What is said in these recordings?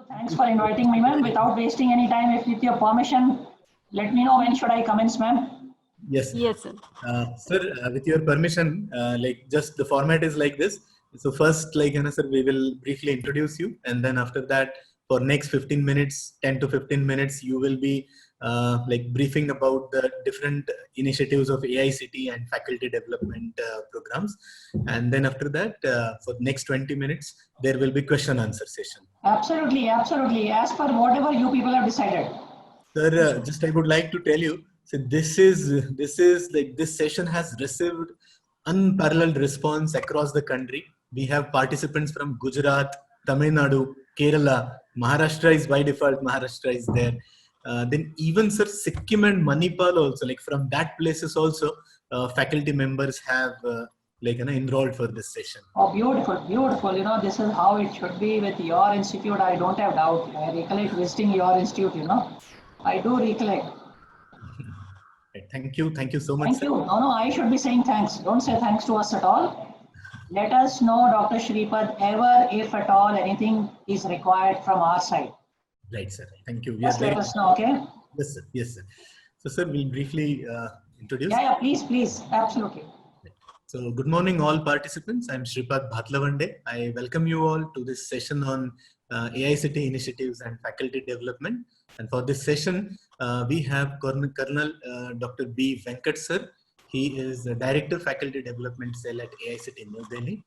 Thanks for inviting me, ma'am. Without wasting any time, if with your permission, let me know when should I commence, ma'am. Yes. Yes, sir. Sir, with your permission, like just the format is like this. So first, sir, we will briefly introduce you, and then after that, for next 15 minutes, 10 to 15 minutes, you will be like briefing about the different initiatives of AICT and faculty development programs. And then after that, for next 20 minutes, there will be question answer session. Absolutely, absolutely. As per whatever you people have decided. Sir, just I would like to tell you, so this is like this session has received unparalleled response across the country. We have participants from Gujarat, Tamil Nadu, Kerala, Maharashtra is by default. Maharashtra is there. Then even sir Sikkim and Manipal also, like from that places also, faculty members have enrolled for this session. Oh, beautiful, beautiful. You know, this is how it should be with your institute. I don't have doubt. I recollect visiting your institute, I do recollect. Thank you so much. Thank you. No, I should be saying thanks. Don't say thanks to us at all. Let us know, Dr. Shripad, ever, if at all, anything is required from our side. Right, sir. Thank you. Just let us know, okay? Yes, sir. Yes, sir. So, sir, we'll briefly introduce. Yeah, please. Absolutely. So, good morning, all participants. I'm Shripad Bhatlavande. I welcome you all to this session on AICT initiatives and faculty development. And for this session, we have Colonel Dr. B. Venkat, sir. He is the Director Faculty Development Cell at AICT New Delhi.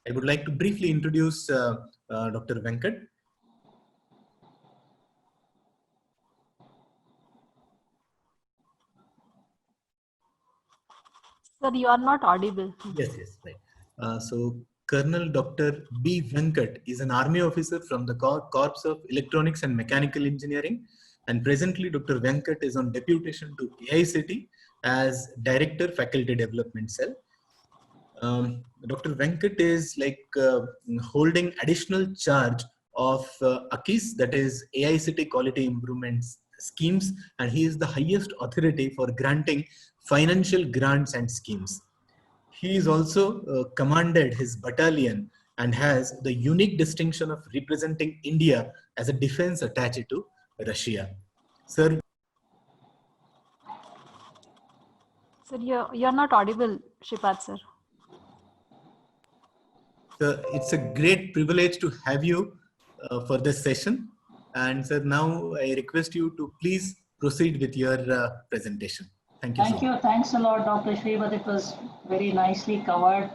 I would like to briefly introduce Dr. Venkat. Sir, you are not audible. Yes, right. So, Colonel Dr. B. Venkat is an army officer from the Corps of Electronics and Mechanical Engineering. And presently, Dr. Venkat is on deputation to AICT as Director Faculty Development Cell. Dr. Venkat is holding additional charge of AKIS, that is AICT Quality Improvements Schemes, and he is the highest authority for granting financial grants and schemes. He is also commanded his battalion and has the unique distinction of representing India as a defense attaché to Russia. Sir. Sir, you're not audible, Shripad, sir. It's a great privilege to have you for this session. And sir, now I request you to please proceed with your presentation. Thank you. Thank you. Thanks a lot, Dr. Shripad. It was very nicely covered.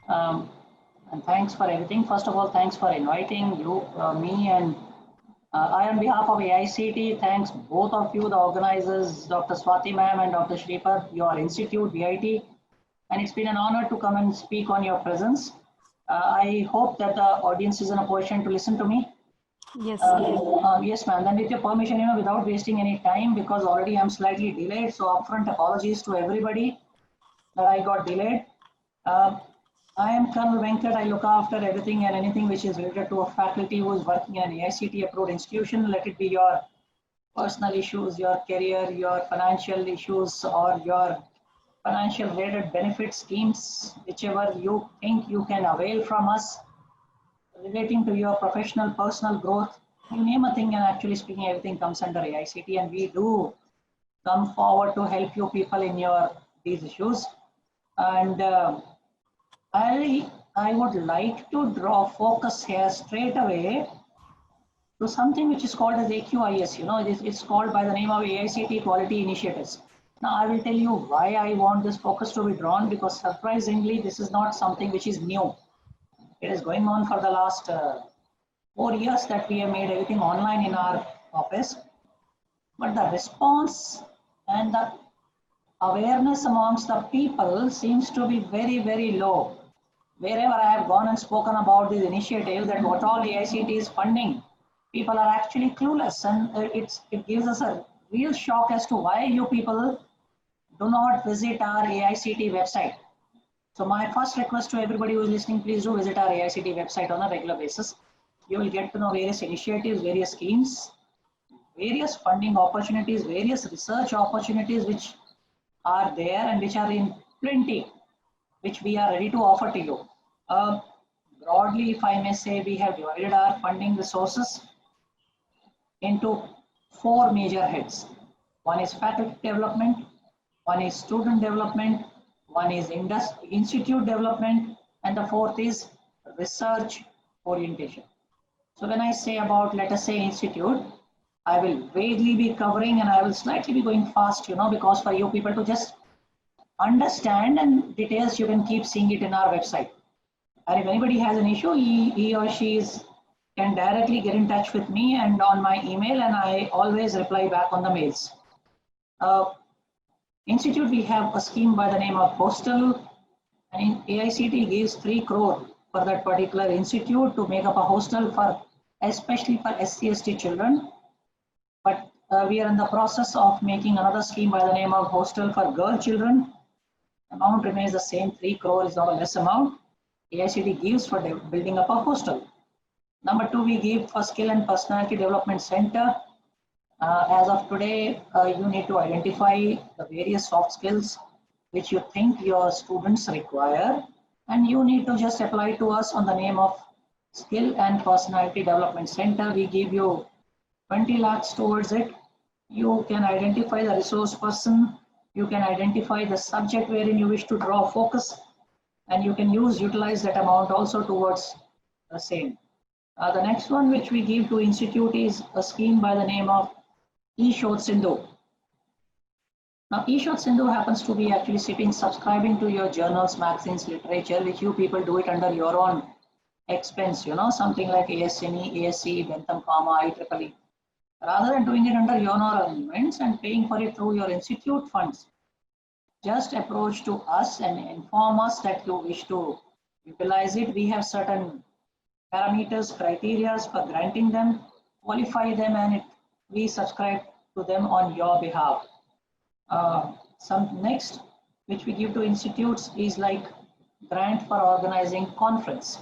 And thanks for everything. First of all, thanks for inviting you, me, and I, on behalf of AICT, thanks both of you, the organizers, Dr. Swati ma'am and Dr. Shripad, your institute, VIT. And it's been an honor to come and speak on your presence. I hope that the audience is in a position to listen to me. Yes. Yes, ma'am. Then with your permission, without wasting any time, because already I'm slightly delayed. So upfront apologies to everybody that I got delayed. I am Colonel Venkat. I look after everything and anything which is related to a faculty who is working in an AICT approved institution. Let it be your personal issues, your career, your financial issues, or your financial related benefit schemes, whichever you think you can avail from us, relating to your professional, personal growth. You name a thing, and actually speaking, everything comes under AICT, and we do come forward to help you people in these issues. And I would like to draw focus here straight away to something which is called as AQIS. It's called by the name of AICT Quality Initiatives. Now, I will tell you why I want this focus to be drawn, because surprisingly, this is not something which is new. It is going on for the last 4 years that we have made everything online in our office. But the response and the awareness amongst the people seems to be very, very low. Wherever I have gone and spoken about these initiatives, that what all AICT is funding, people are actually clueless, and it gives us a real shock as to why you people do not visit our AICT website. So my first request to everybody who is listening, please do visit our AICT website on a regular basis. You will get to know various initiatives, various schemes, various funding opportunities, various research opportunities which are there and which are in plenty, which we are ready to offer to you. Broadly, if I may say, we have divided our funding resources into 4 major heads. One is faculty development, one is student development, one is institute development, and the fourth is research orientation. So when I say about, let us say, institute, I will vaguely be covering and I will slightly be going fast, because for you people to just understand, and details you can keep seeing it in our website. And if anybody has an issue, he or she can directly get in touch with me and on my email, and I always reply back on the mails. Institute, we have a scheme by the name of hostel, and AICT gives 3 crore for that particular institute to make up a hostel for, especially for SC/ST children. But we are in the process of making another scheme by the name of hostel for girl children. Amount remains the same, 3 crore is not a less amount. AICT gives for building up a hostel. Number 2, we give for skill and personality development center. As of today, you need to identify the various soft skills which you think your students require, and you need to just apply to us on the name of skill and personality development center. We give you 20 lakhs towards it. You can identify the resource person, you can identify the subject wherein you wish to draw focus, and you can utilize that amount also towards the same. The next one which we give to institute is a scheme by the name of eShodh Sindhu. Now eShodh Sindhu happens to be actually subscribing to your journals, magazines, literature, which you people do it under your own expense, something like ASME, ASC, Bentham Pharma, IEEE. Rather than doing it under your own arrangements and paying for it through your institute funds, just approach to us and inform us that you wish to utilize it. We have certain parameters, criteria for granting them, qualify them, and we subscribe to them on your behalf. Some next, which we give to institutes, is like grant for organizing conference.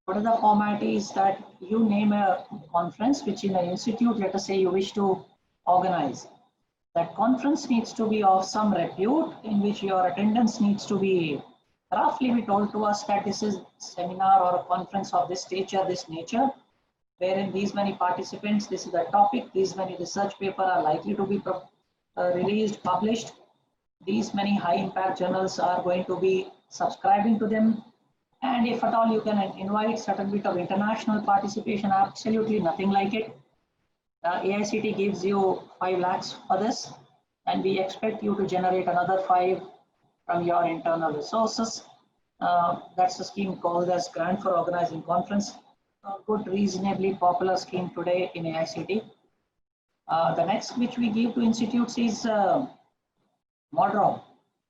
What is the format is that you name a conference which in an institute, let us say you wish to organize. That conference needs to be of some repute, in which your attendance needs to be roughly be told to us that this is seminar or a conference of this nature, wherein these many participants, this is the topic, these many research papers are likely to be released, published, these many high impact journals are going to be subscribing to them, and if at all you can invite certain bit of international participation, absolutely nothing like it. AICT gives you 5 lakhs for this, and we expect you to generate another 5 from your internal resources. That's a scheme called as Grant for Organizing Conference. A good, reasonably popular scheme today in AICT. The next which we give to institutes is MODROB.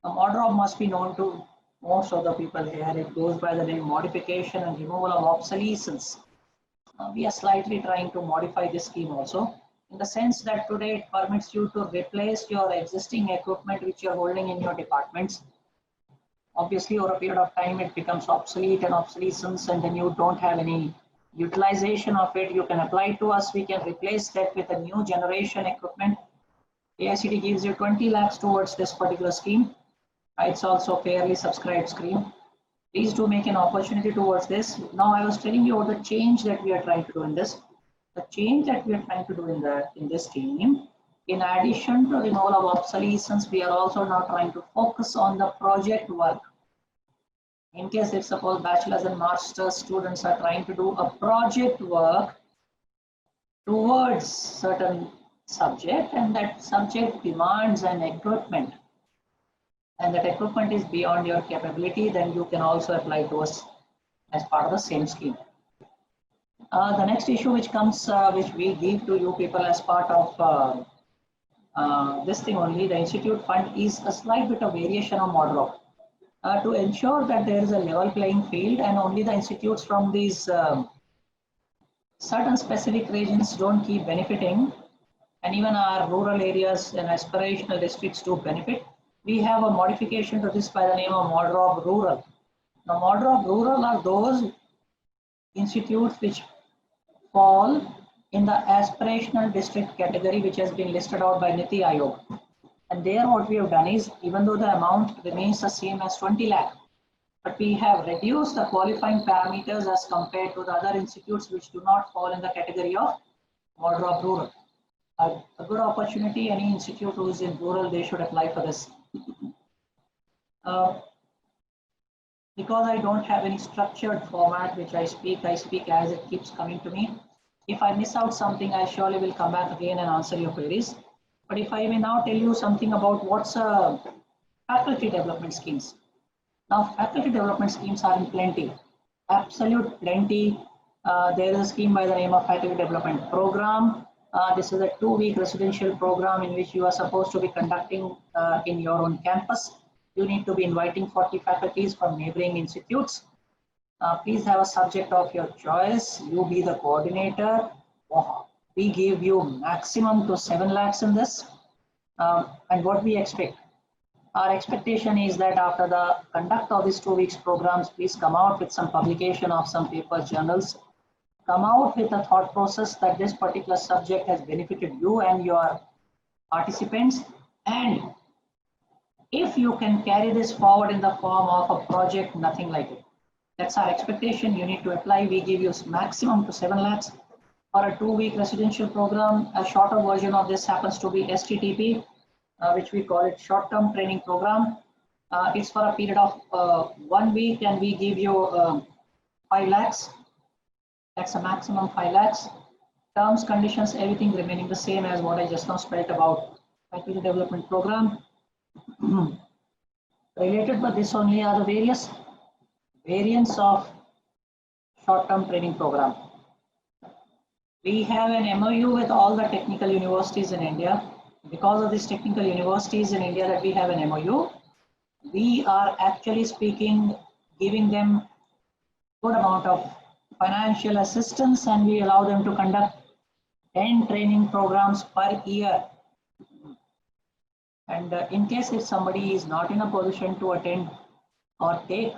MODROB must be known to most of the people here. It goes by the name Modification and Removal of Obsolescence. We are slightly trying to modify this scheme also, in the sense that today it permits you to replace your existing equipment which you are holding in your departments. Obviously, over a period of time, it becomes obsolete and obsolescence, and then you don't have any utilization of it. You can apply to us. We can replace that with a new generation equipment. AICT gives you 20 lakhs towards this particular scheme. It's also fairly subscribed scheme. Please do make an opportunity towards this. Now, I was telling you about the change that we are trying to do in this. The change that we are trying to do in this scheme, in addition to removal of obsolescence, we are also now trying to focus on the project work. In case if suppose bachelor's and master's students are trying to do a project work towards certain subject, and that subject demands an equipment, and that equipment is beyond your capability, then you can also apply to us as part of the same scheme. The next issue which comes, which we give to you people as part of this thing only, the institute fund, is a slight bit of variation of MODROB. To ensure that there is a level playing field and only the institutes from these certain specific regions don't keep benefiting, and even our rural areas and aspirational districts do benefit, we have a modification to this by the name of MODROB Rural. Now, MODROB Rural are those institutes which fall in the aspirational district category, which has been listed out by Niti Aayog. And there what we have done is, even though the amount remains the same as 20 lakh, but we have reduced the qualifying parameters as compared to the other institutes which do not fall in the category of MODROB Rural. a good opportunity. Any institute who is in rural, they should apply for this. Because I don't have any structured format which I speak as it keeps coming to me. If I miss out something, I surely will come back again and answer your queries. But if I may now tell you something about what's faculty development schemes. Now, faculty development schemes are in plenty, absolute plenty. There is a scheme by the name of Faculty Development Program. This is a 2-week residential program in which you are supposed to be conducting in your own campus. You need to be inviting 40 faculties from neighboring institutes. Please have a subject of your choice. You be the coordinator. We give you maximum to 7 lakhs in this. And what we expect? Our expectation is that after the conduct of these 2 weeks programs, please come out with some publication of some papers, journals. Come out with a thought process that this particular subject has benefited you and your participants. And if you can carry this forward in the form of a project, nothing like it. That's our expectation. You need to apply. We give you maximum to 7 lakhs for a 2-week residential program. A shorter version of this happens to be STTP, which we call it short-term training program. It's for a period of 1 week, and we give you 5 lakhs. That's a maximum 5 lakhs. Terms, conditions, everything remaining the same as what I just now spoke about. Faculty development program. Related but this only are the various variants of short-term training program. We have an MOU with all the technical universities in India. Because of these technical universities in India that we have an MOU, we are actually speaking, giving them good amount of financial assistance, and we allow them to conduct 10 training programs per year. And in case if somebody is not in a position to attend or take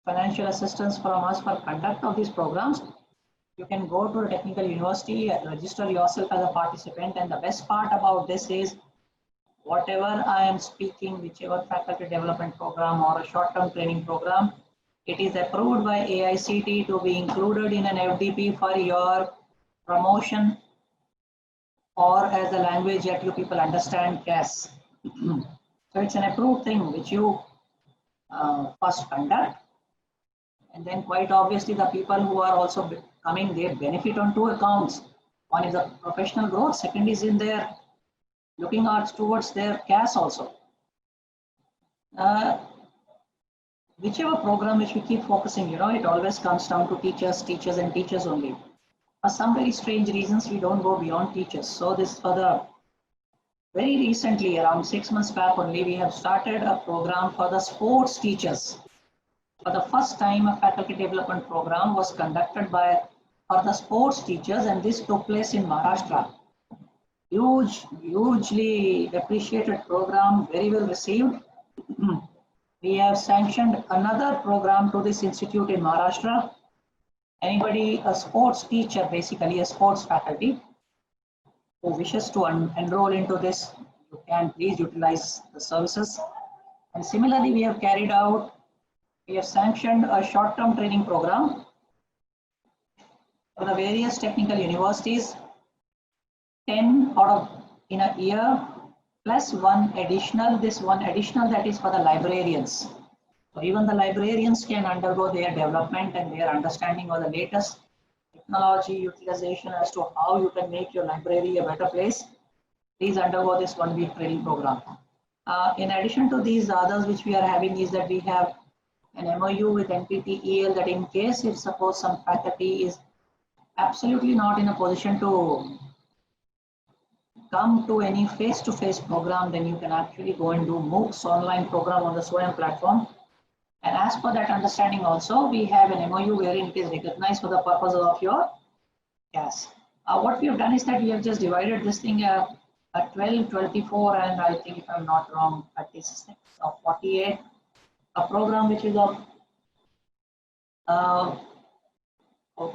financial assistance from us for conduct of these programs, you can go to a technical university, register yourself as a participant. And the best part about this is whatever I am speaking, whichever faculty development program or a short-term training program, it is approved by AICTE to be included in an FDP for your promotion, or as a language that you people understand, CAS. So it's an approved thing which you first conduct, and then quite obviously the people who are also coming, they benefit on 2 accounts. One is the professional growth, second is in their looking out towards their CAS also. Whichever program which we keep focusing, it always comes down to teachers only. For some very strange reasons, we don't go beyond teachers. So this for the very recently, around 6 months back only, we have started a program for the sports teachers. For the first time, a faculty development program was conducted for the sports teachers, and this took place in Maharashtra. Hugely appreciated program, very well received. We have sanctioned another program to this institute in Maharashtra. Anybody, a sports teacher, basically a sports faculty, who wishes to enroll into this, you can please utilize the services. And similarly, we have sanctioned a short-term training program for the various technical universities, 10 out of in a year, plus one additional, this one additional that is for the librarians. So even the librarians can undergo their development and their understanding of the latest technology utilization as to how you can make your library a better place. Please undergo this 1-week training program. In addition to these others which we are having is that we have an MOU with NPTEL that in case if suppose some faculty is absolutely not in a position to come to any face-to-face program, then you can actually go and do MOOCs online program on the SWAYAM platform. And as per that understanding also, we have an MOU wherein it is recognized for the purpose of your CAS. What we have done is that we have just divided this thing at 12, 24, and I think if I'm not wrong, 36 or 48. A program which is of,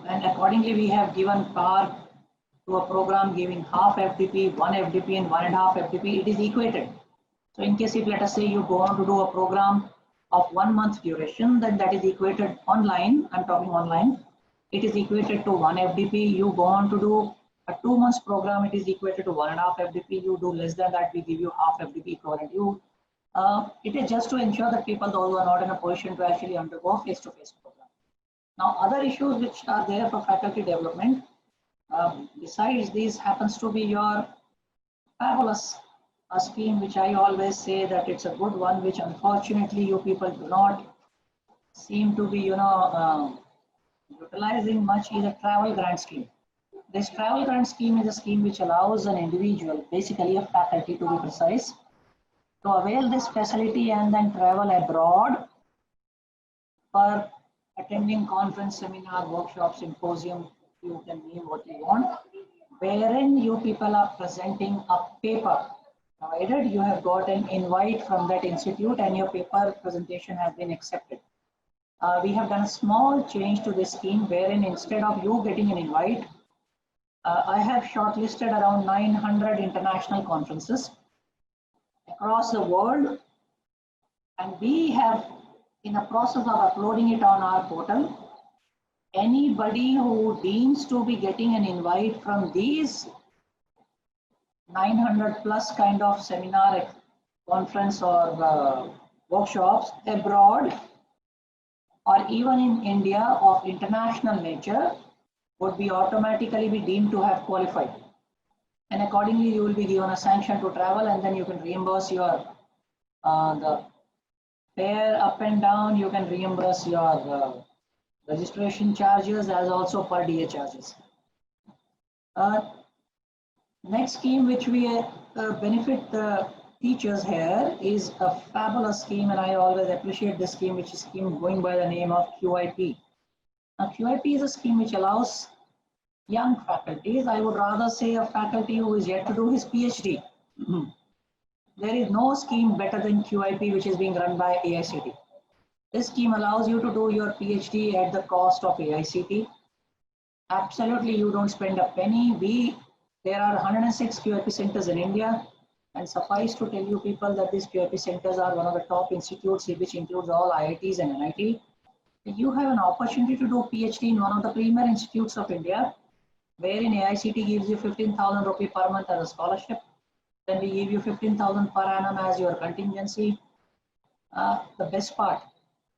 and accordingly we have given power to a program giving half FDP, 1 FDP and 1.5 FDP, it is equated. So in case if let us say you go on to do a program of 1 month duration, then that is equated online, I'm talking online, it is equated to 1 FDP. You go on to do A 2 months program, it is equated to 1.5 FDP. You do less than that, we give you half FDP equivalent. It is just to ensure that people, those who are not in a position to actually undergo face-to-face program. Now, other issues which are there for faculty development, besides these, happens to be your fabulous scheme, which I always say that it's a good one, which unfortunately you people do not seem to be, utilizing much, is a travel grant scheme. This travel grant scheme is a scheme which allows an individual, basically a faculty to be precise, to avail this facility and then travel abroad for attending conference, seminar, workshop, symposium, you can name what you want, wherein you people are presenting a paper, provided you have got an invite from that institute and your paper presentation has been accepted. We have done a small change to this scheme, wherein instead of you getting an invite, I have shortlisted around 900 international conferences across the world, and we have, in the process of uploading it on our portal, anybody who deems to be getting an invite from these 900 plus kind of seminar, conference or workshops abroad or even in India of international nature would be automatically be deemed to have qualified. And accordingly, you will be given a sanction to travel, and then you can reimburse your the fare up and down. You can reimburse your registration charges as also per DA charges. Next scheme which we benefit the teachers here is a fabulous scheme, and I always appreciate this scheme, which is scheme going by the name of QIP. Now, QIP is a scheme which allows young faculties, I would rather say a faculty who is yet to do his PhD. There is no scheme better than QIP, which is being run by AICT. This scheme allows you to do your PhD at the cost of AICT. Absolutely, you don't spend a penny. There are 106 QIP centers in India, and suffice to tell you people that these QIP centers are one of the top institutes, which includes all IITs and NIT. You have an opportunity to do PhD in one of the premier institutes of India, wherein AICT gives you 15,000 rupee per month as a scholarship. Then we give you 15,000 per annum as your contingency. The best part,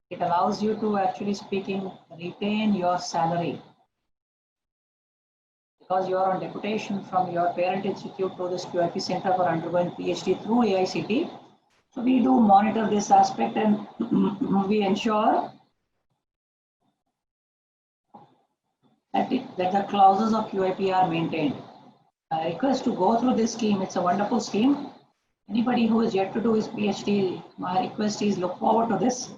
it allows you to actually retain your salary, because you are on deputation from your parent institute to this QIP center for undergoing PhD through AICT. So we do monitor this aspect, and we ensure that the clauses of QIP are maintained. I request to go through this scheme. It's a wonderful scheme. Anybody who is yet to do his PhD, my request is look forward to this.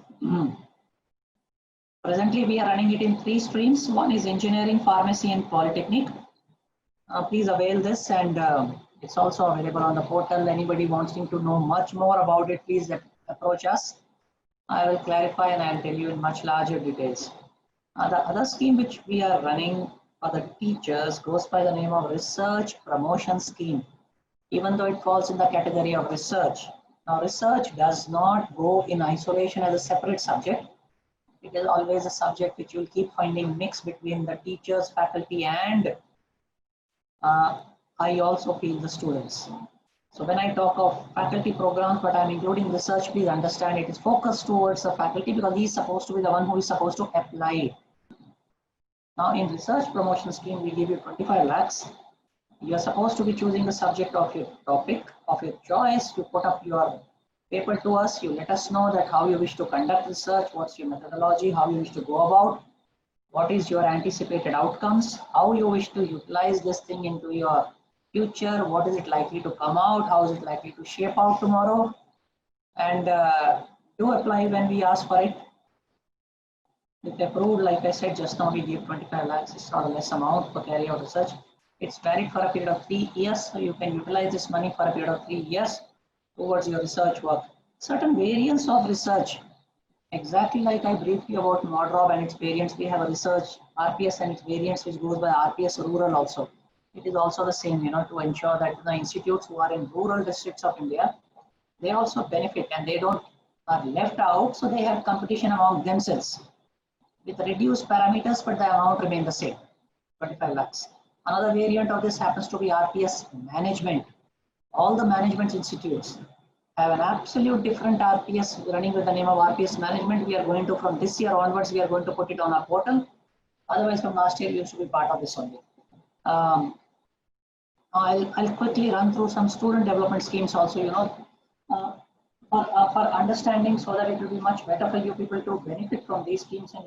Presently, we are running it in 3 streams. One is engineering, pharmacy, and polytechnic. Please avail this, and it's also available on the portal. Anybody wanting to know much more about it, please approach us. I will clarify and I'll tell you in much larger details. The other scheme which we are running for the teachers goes by the name of Research Promotion Scheme, even though it falls in the category of research. Now, research does not go in isolation as a separate subject. It is always a subject which you'll keep finding mix between the teachers, faculty, and I also feel the students. So when I talk of faculty programs, but I'm including research, please understand it is focused towards the faculty, because he is supposed to be the one who is supposed to apply. Now, in research promotion scheme, we give you 25 lakhs. You are supposed to be choosing the subject of your topic of your choice. You put up your paper to us. You let us know that how you wish to conduct research, what's your methodology, how you wish to go about, what is your anticipated outcomes, how you wish to utilize this thing into your future, what is it likely to come out, how is it likely to shape out tomorrow, and do apply when we ask for it. If approved, like I said just now, we give 25 lakhs. It's not a less amount for carry out research. It's valid for a period of 3 years, so you can utilize this money for a period of 3 years towards your research work. Certain variants of research, exactly like I briefed you about MODROB and its variants, we have a research RPS and its variants, which goes by RPS rural also. It is also the same, to ensure that the institutes who are in rural districts of India, they also benefit and they are left out, so they have competition among themselves with reduced parameters, but the amount remains the same, 25 lakhs. Another variant of this happens to be RPS management. All the management institutes have an absolute different RPS running with the name of RPS management. We are going to, from this year onwards, we are going to put it on our portal. Otherwise, from last year, we used to be part of this only. I'll quickly run through some student development schemes also, for understanding, so that it will be much better for you people to benefit from these schemes, and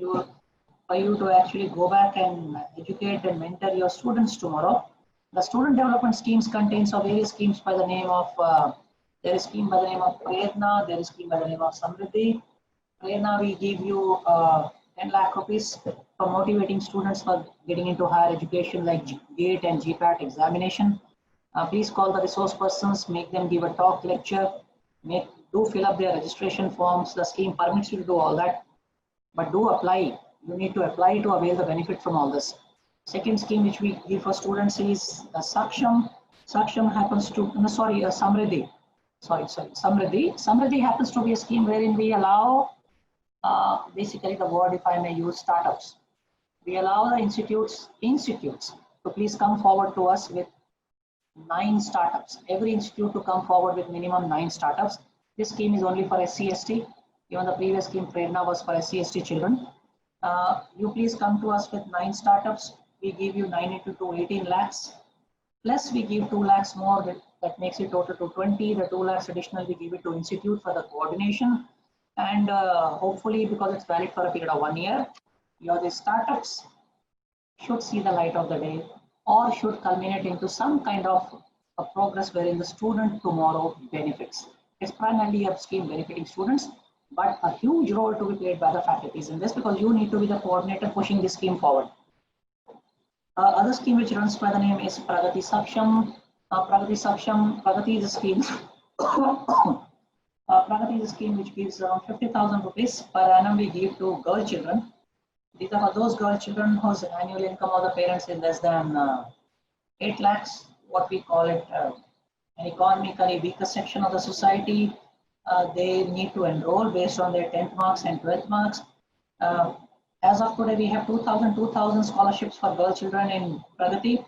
for you to actually go back and educate and mentor your students tomorrow. The student development schemes contains of various schemes by the name of, there is scheme by the name of Prerna, there is scheme by the name of Samriddhi. Prerna, we give you 10 lakh rupees for motivating students for getting into higher education like GATE and GPAT examination. Please call the resource persons, make them give a talk, lecture, do fill up their registration forms. The scheme permits you to do all that, but do apply. You need to apply to avail the benefit from all this. Second scheme which we give for students is Saksham. Saksham happens to, Samriddhi. Samriddhi. Samriddhi happens to be a scheme wherein we allow, basically the word, if I may use, startups. We allow the institutes to please come forward to us with 9 startups. Every institute to come forward with minimum 9 startups. This scheme is only for SC/ST. Even the previous scheme, Prerna, was for SC/ST children. You please come to us with 9 startups. We give you 9 into 2, 18 lakhs. Plus we give 2 lakhs more, that makes it total to 20. The 2 lakhs additional we give it to institute for the coordination. And hopefully, because it's valid for a period of 1 year, your startups should see the light of the day, or should culminate into some kind of a progress wherein the student tomorrow benefits. It's primarily a scheme benefiting students, but a huge role to be played by the faculties in this, because you need to be the coordinator pushing this scheme forward. Other scheme which runs by the name is Pragati Saksham. Pragati is a scheme. Pragati is a scheme which gives around 50,000 rupees per annum we give to girl children. These are for those girl children whose annual income of the parents is less than 8 lakhs, what we call it, an economically weaker section of the society. They need to enroll based on their 10th marks and 12th marks. As of today, we have 2,000 scholarships for girl children in Pragati.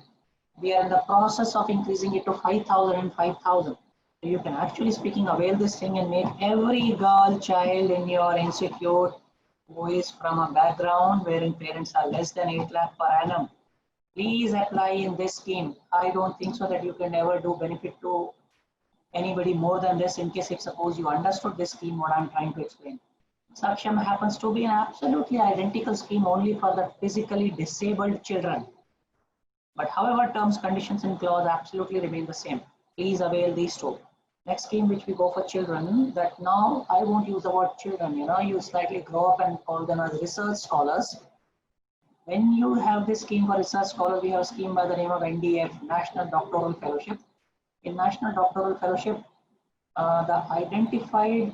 We are in the process of increasing it to 5,000 and 5,000. So you can actually speaking avail this thing and make every girl child in your institute who is from a background wherein parents are less than 8 lakh per annum. Please apply in this scheme. I don't think so that you can ever do benefit to anybody more than this, in case if suppose you understood this scheme, what I'm trying to explain. Saksham happens to be an absolutely identical scheme only for the physically disabled children. But however, terms, conditions and clause absolutely remain the same. Please avail these two. Next scheme which we go for children, that now I won't use the word children, you slightly grow up and call them as research scholars. When you have this scheme for research scholar, we have a scheme by the name of NDF, National Doctoral Fellowship. In National Doctoral Fellowship, the identified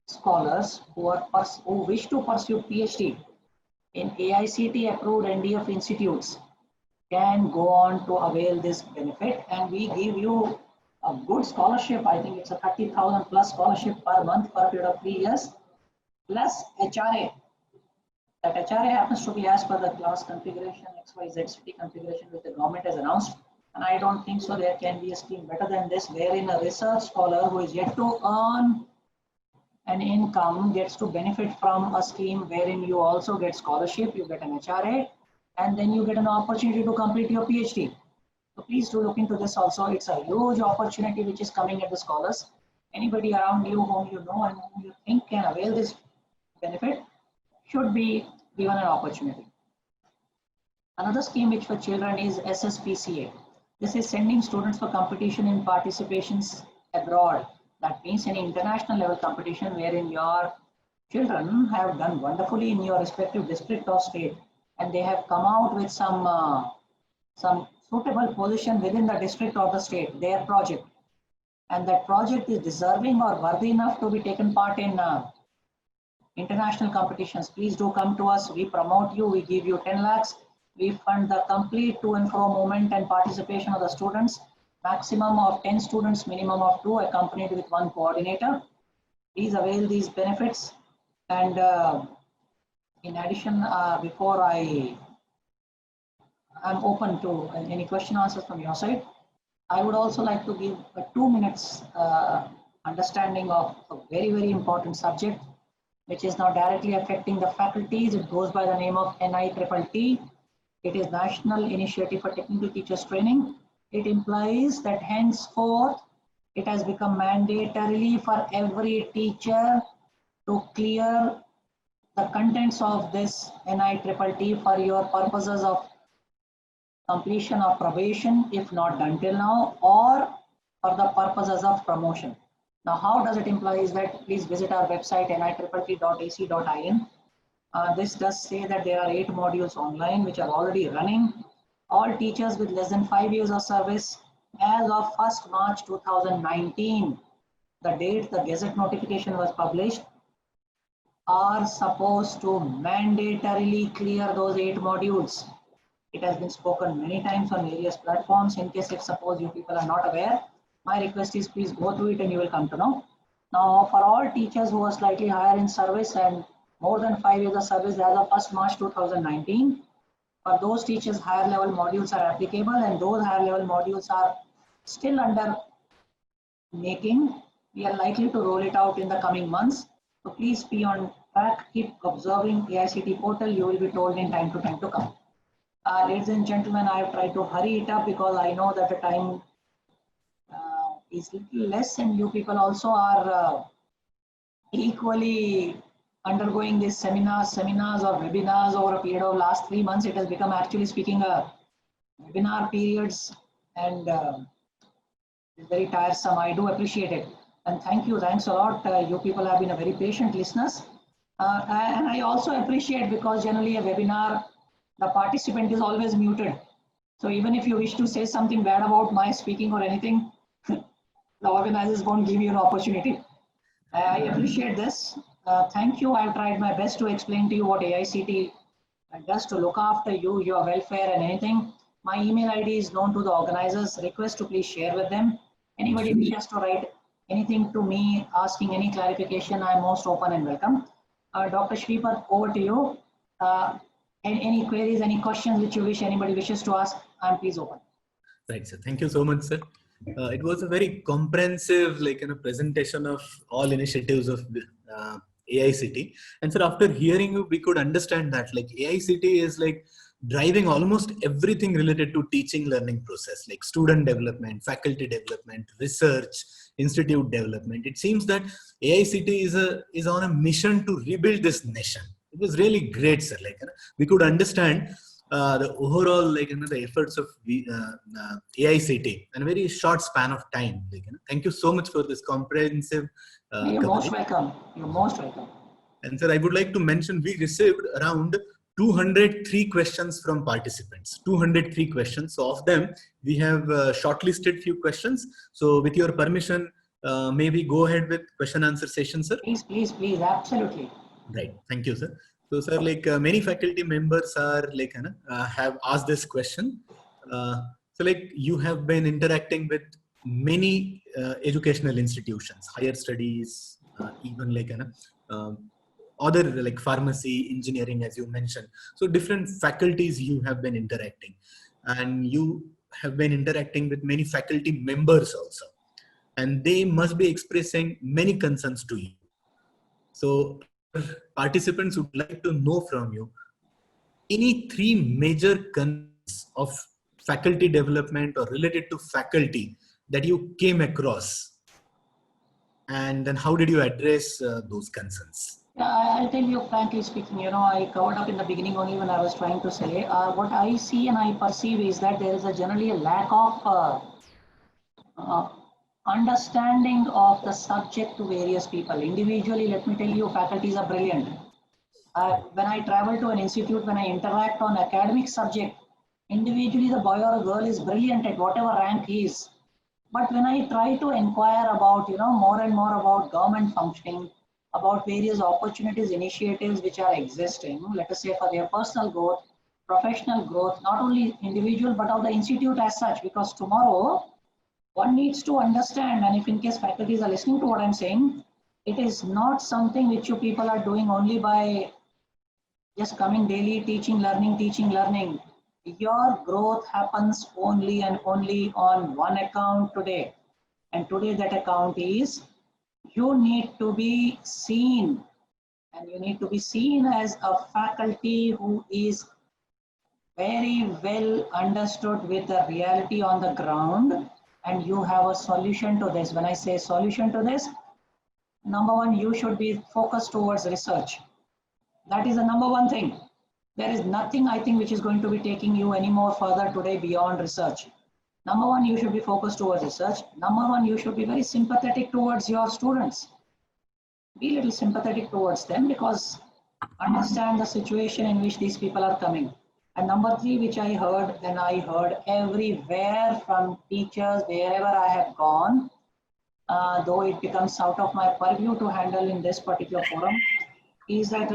scholars who wish to pursue PhD in AICT approved NDF institutes can go on to avail this benefit, and we give you a good scholarship. I think it's a 30,000 plus scholarship per month for a period of 3 years, plus HRA. That HRA happens to be as per the class configuration, XYZ city configuration which the government has announced. And I don't think so there can be a scheme better than this, wherein a research scholar who is yet to earn an income gets to benefit from a scheme wherein you also get scholarship, you get an HRA, and then you get an opportunity to complete your PhD. So please do look into this also. It's a huge opportunity which is coming at the scholars. Anybody around you whom you know and whom you think can avail this benefit should be given an opportunity. Another scheme which for children is SSPCA. This is sending students for competition in participations abroad. That means an international level competition wherein your children have done wonderfully in your respective district or state, and they have come out with some suitable position within the district or the state, their project. And that project is deserving or worthy enough to be taken part in international competitions. Please do come to us. We promote you. We give you 10 lakhs. We fund the complete to and fro movement and participation of the students. Maximum of 10 students, minimum of 2, accompanied with 1 coordinator. Please avail these benefits. And in addition, before I I'm open to any question answers from your side. I would also like to give a 2 minutes understanding of a very, very important subject, which is now directly affecting the faculties. It goes by the name of NITTT. It is National Initiative for Technical Teachers Training. It implies that henceforth, it has become mandatorily for every teacher to clear the contents of this NITTT for your purposes of completion of probation, if not done till now, or for the purposes of promotion. Now, how does it imply is that please visit our website nittt.ac.in. This does say that there are 8 modules online which are already running. All teachers with less than 5 years of service as of 1st March 2019, the date the Gazette notification was published, are supposed to mandatorily clear those 8 modules. It has been spoken many times on various platforms. In case if suppose you people are not aware, my request is please go through it and you will come to know. Now, for all teachers who are slightly higher in service and more than 5 years of service as of 1st March 2019, for those teachers, higher level modules are applicable, and those higher level modules are still under making. We are likely to roll it out in the coming months. So please be on track, keep observing AICT portal. You will be told in time to come. Ladies and gentlemen, I have tried to hurry it up because I know that the time is little less, and you people also are equally undergoing these seminars or webinars over a period of last 3 months. It has become, actually speaking, a webinar periods, and it's very tiresome. I do appreciate it, and thanks a lot. You people have been a very patient listeners, and I also appreciate, because generally a webinar, the participant is always muted. So even if you wish to say something bad about my speaking or anything, the organizers won't give you an opportunity. I appreciate this. Thank you. I've tried my best to explain to you what AICT does to look after you, your welfare and anything. My email ID is known to the organizers. Request to please share with them. Anybody wishes to write anything to me, asking any clarification, I'm most open and welcome. Dr. Shripath, over to you. Any queries, any questions which you wish anybody wishes to ask, I'm please open. Right, sir. Thank you so much, sir. It was a very comprehensive, presentation of all initiatives of AICT. And sir, after hearing you, we could understand that AICT is driving almost everything related to teaching learning process, like student development, faculty development, research, institute development. It seems that AICT is on a mission to rebuild this nation. It was really great, sir. We could understand the overall the efforts of AICT in a very short span of time. Thank you so much for this comprehensive You're most welcome. You're most welcome. And sir, I would like to mention we received around 203 questions from participants. 203 questions. So of them, we have shortlisted few questions. So with your permission, may we go ahead with question answer session, sir? Please, absolutely. Right. Thank you, sir. So, sir, many faculty members are have asked this question. So, you have been interacting with many educational institutions, higher studies, even other pharmacy, engineering, as you mentioned. So, different faculties you have been interacting, and you have been interacting with many faculty members also, and they must be expressing many concerns to you. So, participants would like to know from you any 3 major concerns of faculty development or related to faculty that you came across, and then how did you address those concerns? I'll tell you frankly speaking, I covered up in the beginning only when I was trying to say what I see and I perceive is that there is generally a lack of understanding of the subject to various people. Individually, let me tell you, faculties are brilliant. When I travel to an institute, when I interact on academic subject, individually the boy or a girl is brilliant at whatever rank he is. But when I try to inquire about, more and more about government functioning, about various opportunities, initiatives which are existing, let us say for their personal growth, professional growth, not only individual, but of the institute as such, because tomorrow, one needs to understand, and if in case faculties are listening to what I'm saying, it is not something which you people are doing only by just coming daily, teaching, learning. your growth happens only and only on one account today. And today that account is you need to be seen, and you need to be seen as a faculty who is very well understood with the reality on the ground, and you have a solution to this. When I say solution to this, number one, you should be focused towards research. That is the number one thing. There is nothing, I think, which is going to be taking you any more further today beyond research. Number one, you should be focused towards research. Number one, you should be very sympathetic towards your students. Be a little sympathetic towards them, because understand the situation in which these people are coming. And number three, which I heard, and I heard everywhere from teachers, wherever I have gone, though it becomes out of my purview to handle in this particular forum, is that,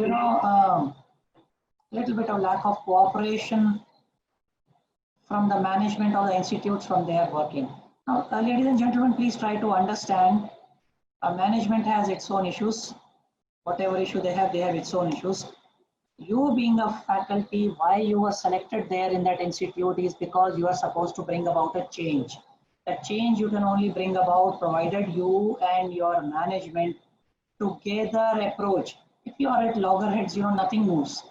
little bit of lack of cooperation from the management of the institutes from their working. Now, ladies and gentlemen, please try to understand, management has its own issues. Whatever issue they have its own issues. You being a faculty, why you were selected there in that institute is because you are supposed to bring about a change. That change you can only bring about provided you and your management together approach. If you are at loggerheads, nothing moves.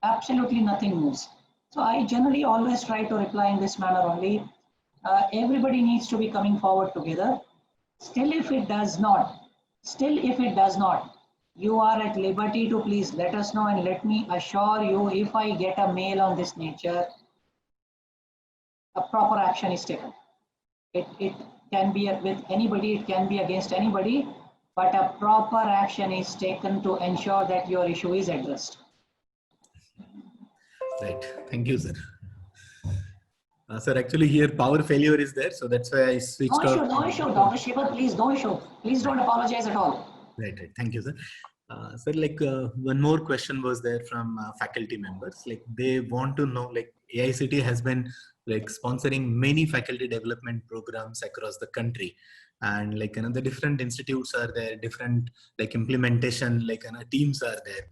Absolutely nothing moves. So I generally always try to reply in this manner only. Everybody needs to be coming forward together. Still, if it does not, you are at liberty to please let us know, and let me assure you, if I get a mail on this nature, a proper action is taken. It can be with anybody, it can be against anybody, but a proper action is taken to ensure that your issue is addressed. Right. Thank you, sir. Sir, actually here power failure is there, so that's why I switched off. No issue, Dr. Shiva, please, no issue. Please don't apologize at all. Right. Thank you, sir. Sir, one more question was there from faculty members. They want to know, AICT has been sponsoring many faculty development programs across the country, and the different institutes are there, different implementation teams are there.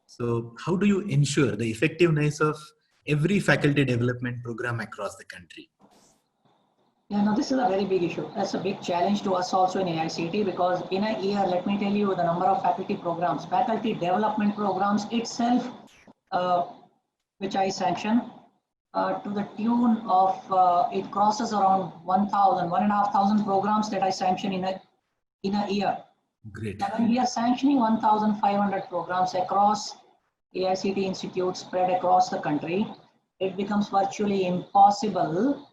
So how do you ensure the effectiveness of every faculty development program across the country? Yeah, no, this is a very big issue. That's a big challenge to us also in AICT, because in a year, let me tell you the number of faculty programs, faculty development programs itself, which I sanction, to the tune of, it crosses around 1,500 programs that I sanction in a year. Great. Now, when we are sanctioning 1,500 programs across AICT institutes spread across the country, it becomes virtually impossible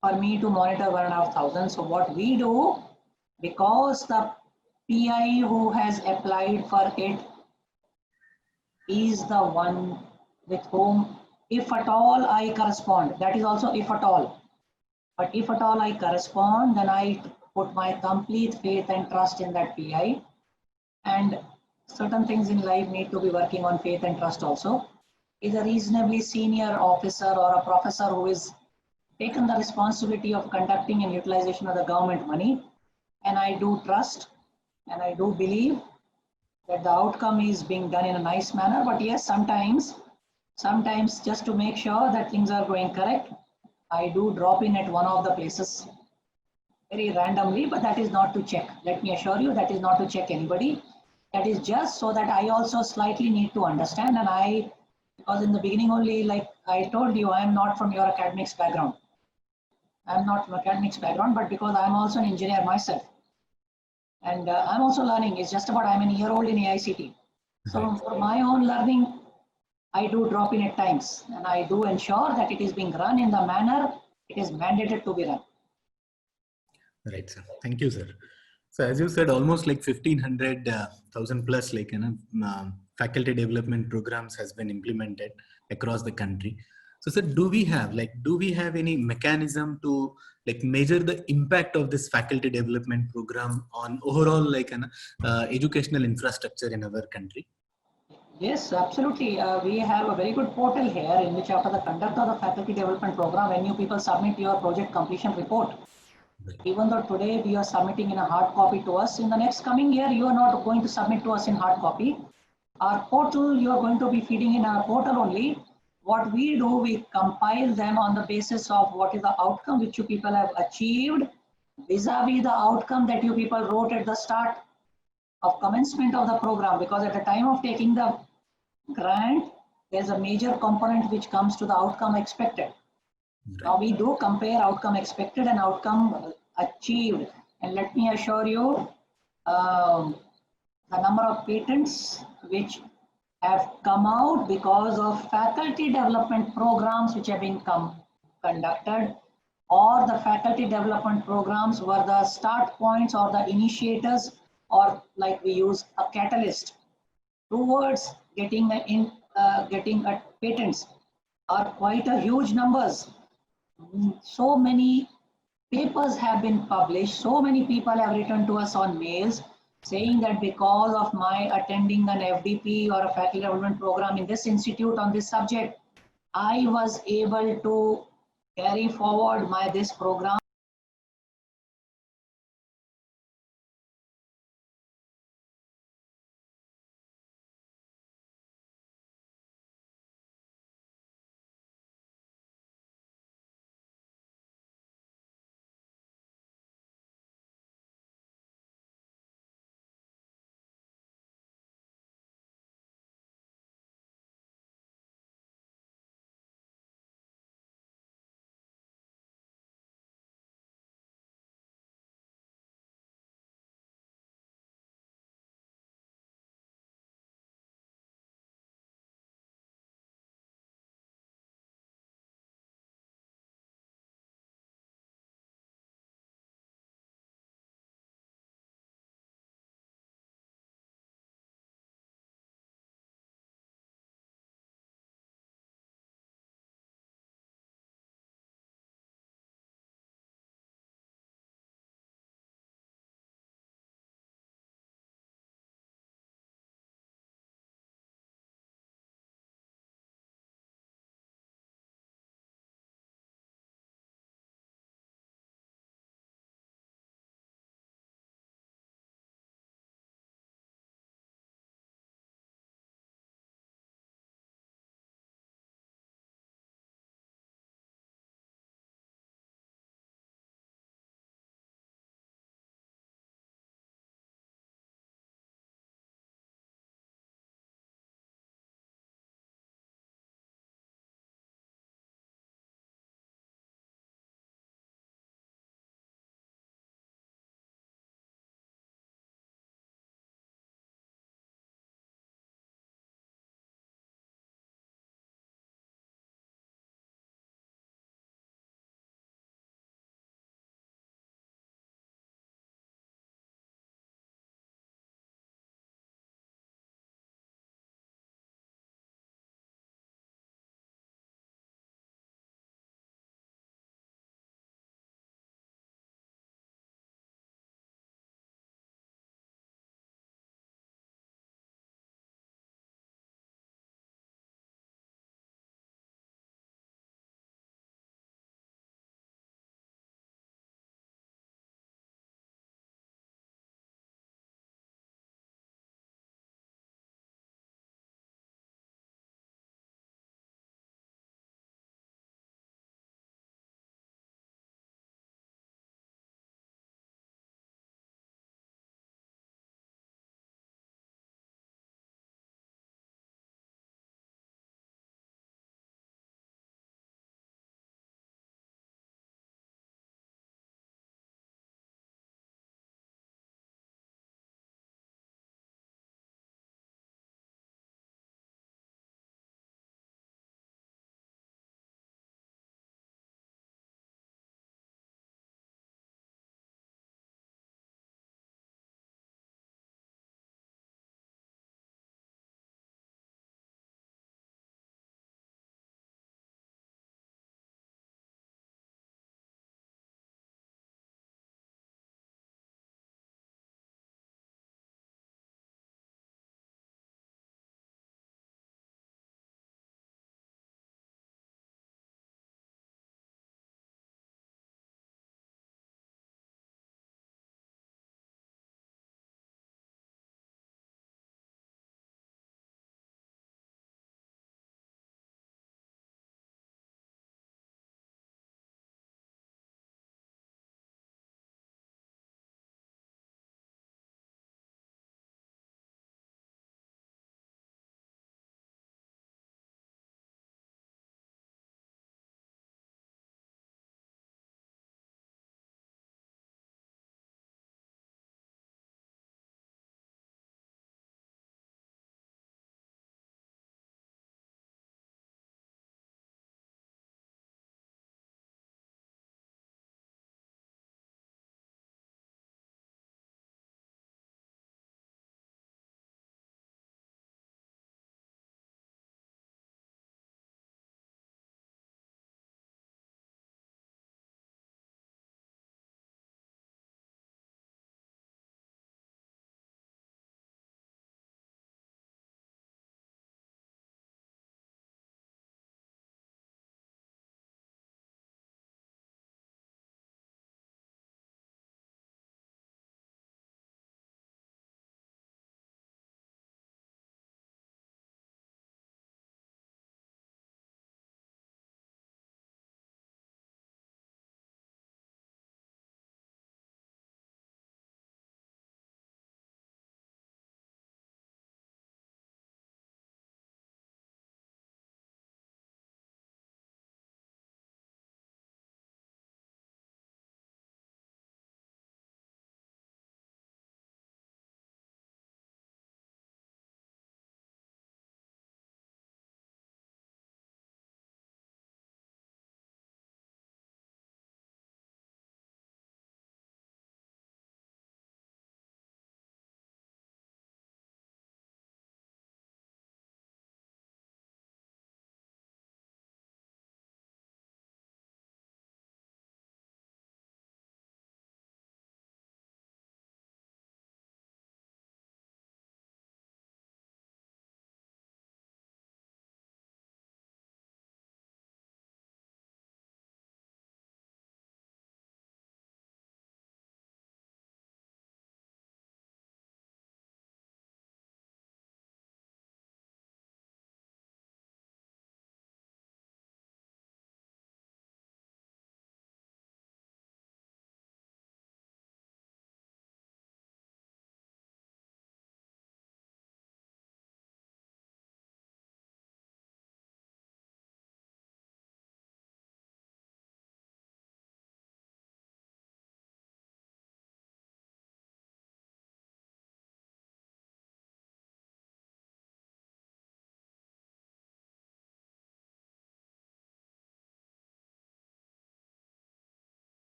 for me to monitor 1,500. So what we do, because the PI who has applied for it is the one with whom, if at all I correspond, that is also if at all. But if at all I correspond, then I put my complete faith and trust in that PI. And certain things in life need to be working on faith and trust also. Is a reasonably senior officer or a professor who is taken the responsibility of conducting and utilization of the government money, and I do trust and I do believe that the outcome is being done in a nice manner. But yes, sometimes just to make sure that things are going correct, I do drop in at one of the places very randomly, but that is not to check. Let me assure you, that is not to check anybody. That is just so that I also slightly need to understand, and because in the beginning only, like I told you, I am not from your academics background. I'm not from academics background, but because I'm also an engineer myself. And I'm also learning. It's just about I'm a year old in AICT. So for my own learning, I do drop in at times, and I do ensure that it is being run in the manner it is mandated to be run. Right, sir. Thank you, sir. So as you said, almost 1,500 plus faculty development programs has been implemented across the country. So sir, do we have any mechanism to measure the impact of this faculty development program on overall educational infrastructure in our country? Yes, absolutely. We have a very good portal here in which, after the conduct of the faculty development program, when you people submit your project completion report, even though today we are submitting in a hard copy to us, in the next coming year you are not going to submit to us in hard copy. Our portal, you are going to be feeding in our portal only what we do, we compile them on the basis of what is the outcome which you people have achieved vis-a-vis the outcome that you people wrote at the start of commencement of the program, because at the time of taking the grant, there's a major component which comes to the outcome expected. Now we do compare outcome expected and outcome achieved. And let me assure you, the number of patents which have come out because of faculty development programs which have been conducted, or the faculty development programs were the start points or the initiators, or like we use a catalyst towards getting patents, are quite a huge numbers. So many papers have been published, so many people have written to us on mails saying that because of my attending an FDP or a faculty development program in this institute on this subject, I was able to carry forward this program